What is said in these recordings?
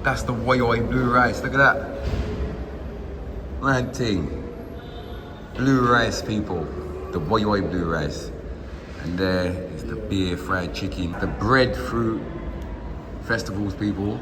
That's the Woyoi blue rice. Look at that. Mad thing. Blue rice, people. The Woyoi blue rice. And there is the beer fried chicken. The Breadfruit festivals, people.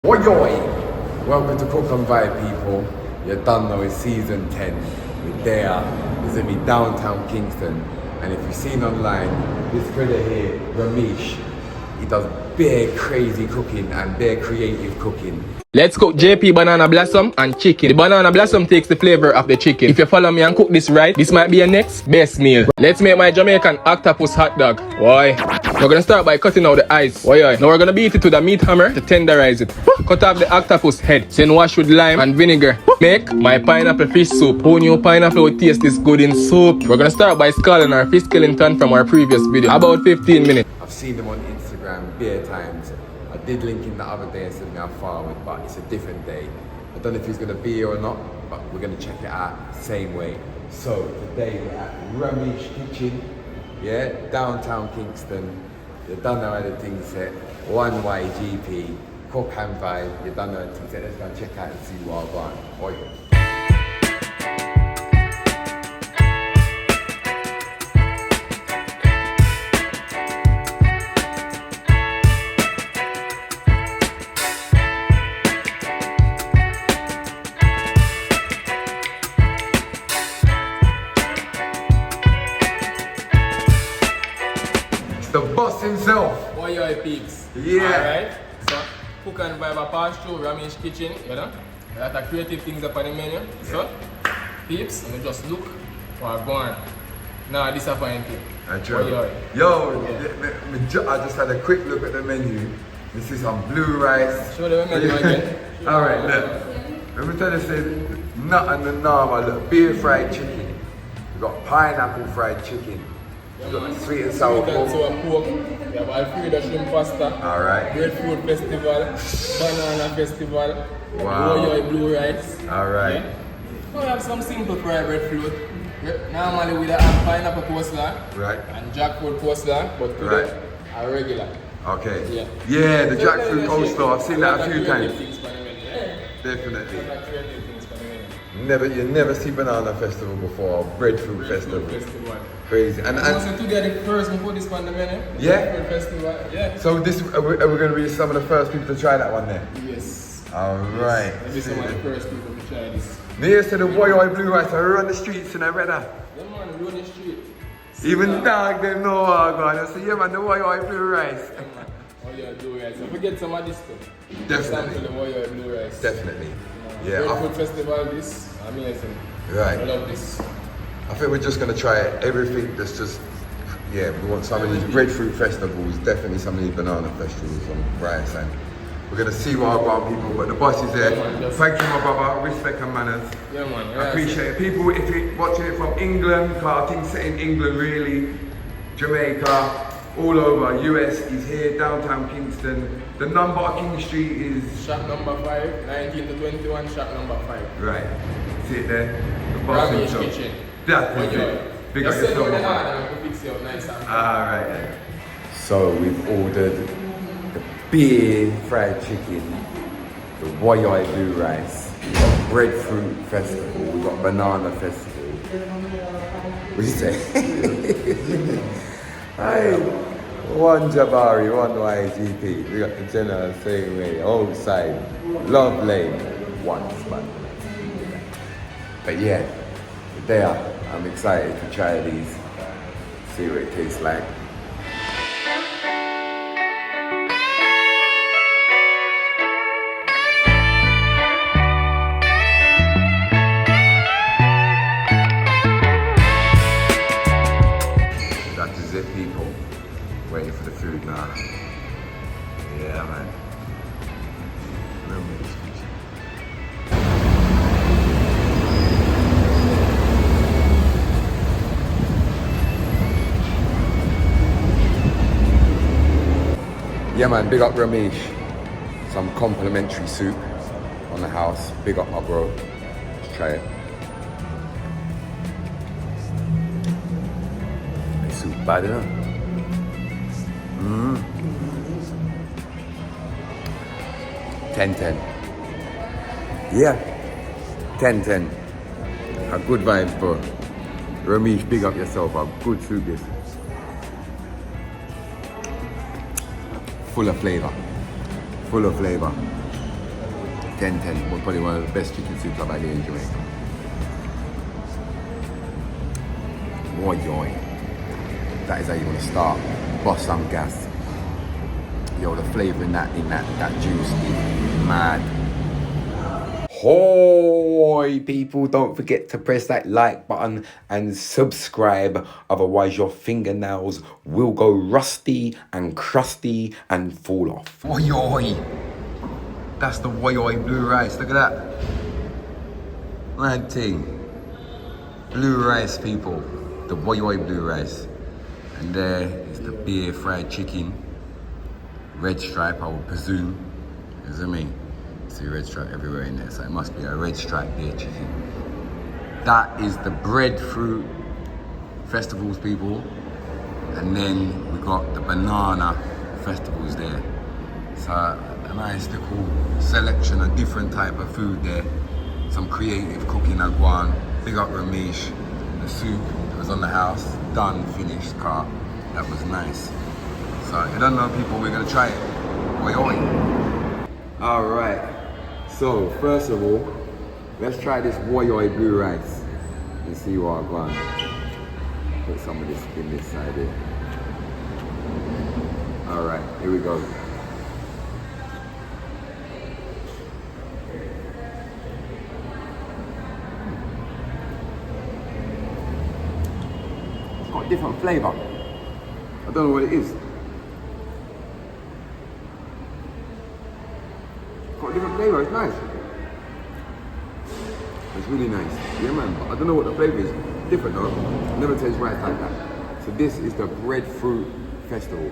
Woyoi! Welcome to Cook and Vibe, people. You done know it's season 10. We're there. This is me downtown Kingston. And if you've seen online, this brother here, Rameish, he does bare crazy cooking and bare creative cooking. Let's cook JP banana blossom and chicken. The banana blossom takes the flavor of the chicken. If you follow me and cook this right, this might be your next best meal. Let's make my Jamaican octopus hot dog. Boy, we're gonna start by cutting out the eyes. Boy, now we're gonna beat it with a meat hammer to tenderize it. Cut off the octopus head, then wash with lime and vinegar. Make my pineapple fish soup. Who knew pineapple would taste this good in soup? We're gonna start by scalding our fish skeleton from our previous video. About 15 minutes. I've seen them on Instagram bare times. I did link him the other day and said me how far with, but it's a different day. I don't know if he's gonna be here or not, but we're gonna check it out same way. So today we're at Rameish Kitchen, yeah, downtown Kingston. You don't know how the thing's set. 1YGP, Cook and Vibe. You don't know how the thing's set. Let's go and check out and see what I've got. Oi. The boss himself. Woyoi peeps. Yeah. Alright. So, Cook and Vibe a pass through Rameish Kitchen, you know. A lot of creative things up on the menu. So, peeps, you just look what going. Nah, disappointing. Woyoi. Yo, I just had a quick look at the menu. This is some blue rice. Show them the menu again. Alright, look. Let me tell you, say, nut and the normal, look, beer fried chicken. We've got pineapple fried chicken. We've got sweet and sour pork. We have Alfredo shrimp pasta. Alright. Breadfruit festival. Banana festival. Wow. Woyoi blue rice. Alright. Yeah. Now we have some simple fried breadfruit. Normally we have pineapple coleslaw. Right. And jackfruit coleslaw, but today a regular. Okay. Yeah. Yeah, the jackfruit coleslaw. I've seen that a few times. Definitely. You never see banana festival before, breadfruit festival. Crazy. And also to get it first before this one the menu. Yeah. Breadfruit festival. Yeah. So this are we going to be some of the first people to try that one then? Yes. Alright. Maybe some of the first people to try this. Near to the Woyoi blue rice, I run the streets and I read that. Yeah man, run the street. Even dog them know how God. I say, yeah man, the Woyoi blue rice. Yeah man. Woyoi blue rice. If we get some of this stuff. Definitely. The Woyoi blue rice. Definitely. Yeah. Breadfruit festival, this amazing. Right. I love this. I think we're just going to try everything that's just, yeah, we want some of these breadfruit festivals, definitely some of these banana festivals on rice, and we're going to see what I want people, but the boss is there. Thank you, my brother, respect and manners. Yeah, man. Yeah, I appreciate it. People, if you're watching it from England, because I think set in England really, Jamaica, all over, US is here, downtown Kingston. The number of King Street is... Shop number 5, 19 to 21, shop number 5. Right. See it there? The boss Rameish himself. Kitchen. That's it. Big up yourself. Alright then. So we've ordered the beer fried chicken, the Woyoi blue rice, we've got breadfruit festival, we've got banana festival. What do you say? Hi. One Jabari, one YGP. We got the general same way, outside, love lane, one spot. But yeah, there. I'm excited to try these, see what it tastes like. That is it, people. Waiting for the food now. Yeah, man. Remember this picture. Yeah man, big up Rameish. some complimentary soup on the house. Big up my bro. Let's try it. This soup bad, isn't it? 10-10. Yeah. 10-10. A good vibes, bro. Rameish, big up yourself. A good soup this. Full of flavour. Full of flavour. 10-10. Probably one of the best chicken soups I've had here in Jamaica. Boy, joy. That is how you want to start. Bust some gas. Yo, the flavour in that juice is mad. Hoi people, don't forget to press that like button and subscribe, otherwise your fingernails will go rusty and crusty and fall off. Oi oi, that's the oi oi blue rice, look at that. Mad thing. Blue rice people, the oi oi blue rice. And there is the beer fried chicken. Red stripe, I would presume, is it me? See red stripe everywhere in there, so it must be a red stripe beer chicken. That is the Breadfruit festivals, people. And then we got the banana festivals there. So a nice little selection of different type of food there. Some creative cooking at one. Big up Rameish. The soup was on the house, done, finished, cut. That was nice. So you don't know people, we're gonna try it. Oi oi. All right. So, first of all, let's try this oi oi blue rice and see what I've got. Put some of this in this side here. All right, here we go. It's got a different flavour. I don't know what it is. Got a different flavour, it's nice. It's really nice. Yeah man, but I don't know what the flavour is. Different though. Never tastes rice like that. So this is the Breadfruit Festival.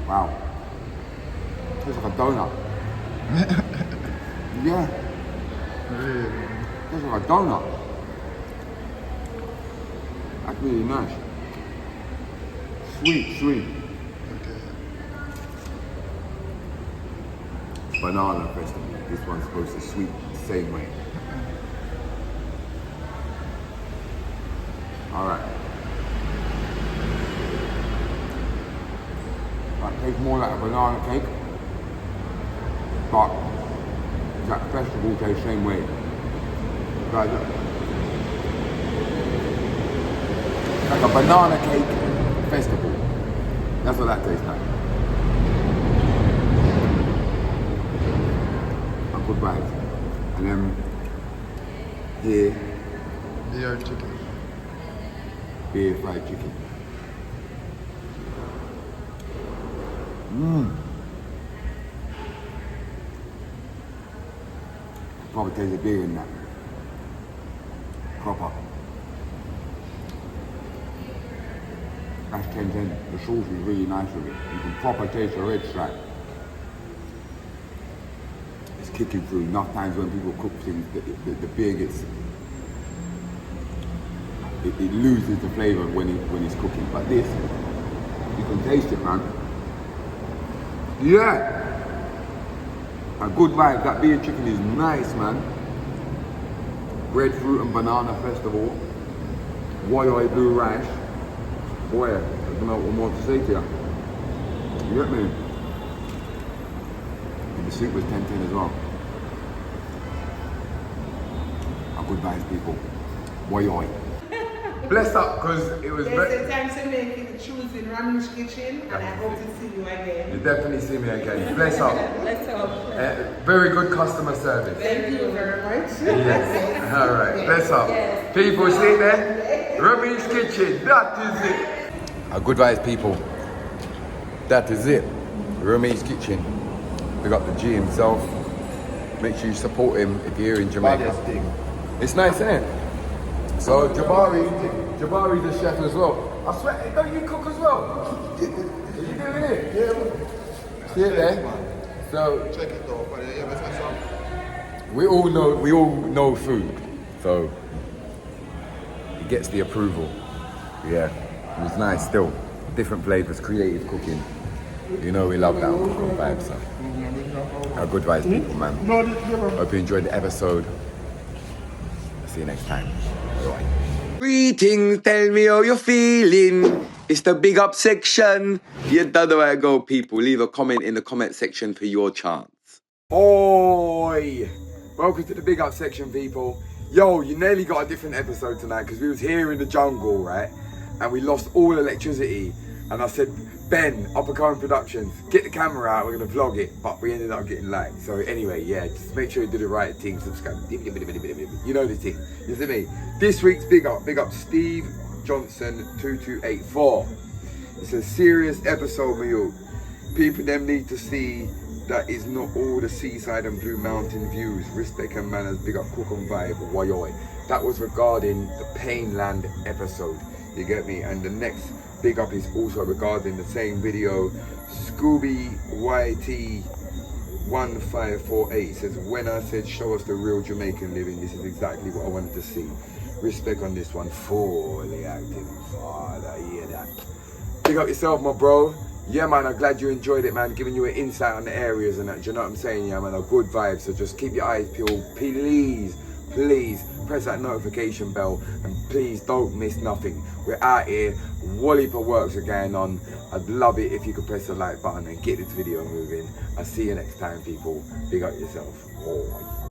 Wow. Tastes like a donut. Yeah. Tastes like a donut. That's really nice. Sweet. Banana festival. This one's supposed to sweet the same way. Alright. That tastes more like a banana cake, but that festival tastes the same way. Like a banana cake festival. That's what that tastes like. Good vibes. And then here, beer chicken. Beer fried chicken. Probably taste the beer in that. Proper. That's 10-10. The sauce is really nice with it. You can proper taste the red stripe. Kicking through. Enough times when people cook things, the beer gets, it loses the flavour when it's cooking. But this, you can taste it, man. Yeah, a good vibe. That beer chicken is nice, man. Breadfruit and banana festival. Oi oi blue rice. Boy, I don't know what more to say to you. You get me? And the soup was 10-10 as well. Good vibes, people. Oi oi. Bless up, because it was. Yes, the time to make it choose in Rameish kitchen, and I hope to see you again. You definitely see me again. Bless up. Bless up. Very good customer service. Thank you very much. Yes. All right. Bless up. Yes. People, see there? Rameish kitchen. That is it. A good vibes, people. That is it. Rameish kitchen. We got the G himself. Make sure you support him if you're here in Jamaica. It's nice, isn't it? So Jabari's the chef as well. I swear, don't you cook as well? Are you doing it? See it there? So Check it out. But yeah, but that's some. we all know food. So it gets the approval. Yeah. It was nice still. Different flavours, creative cooking. You know we love that good vibes, so. Our good vibes people, man. Hope you enjoyed the episode. See you next time. Bye. Greetings, tell me how you're feeling. It's the big up section. You don't know where to go, people. Leave a comment in the comment section for your chance. Oi! Welcome to the big up section, people. Yo, you nearly got a different episode tonight because we was here in the jungle, right? And we lost all electricity. And I said, Ben, Uppercoming Productions, get the camera out, we're gonna vlog it. But we ended up getting light. So anyway, yeah, just make sure you do the right thing, subscribe. You know the thing, you see me? This week's big up Steve Johnson 2284. It's a serious episode, Mayu. People them need to see that is not all the seaside and Blue Mountain views. Respect and manners, big up Cook and Vibe, Wayoy. That was regarding the Painland episode. You get me? And the next big up is also regarding the same video. Scooby YT 1548 says, when I said show us the real Jamaican living, this is exactly what I wanted to see. Respect on this one, fully active. Father, hear that. Big up yourself, my bro. Yeah, man, I'm glad you enjoyed it, man. Giving you an insight on the areas and that. Do you know what I'm saying? Yeah, man, a good vibe. So just keep your eyes peeled. Please press that notification bell and please don't miss nothing. We're out here. Wally per works are going on. I'd love it if you could press the like button and get this video moving. I'll see you next time, people. Big up yourself. Oh.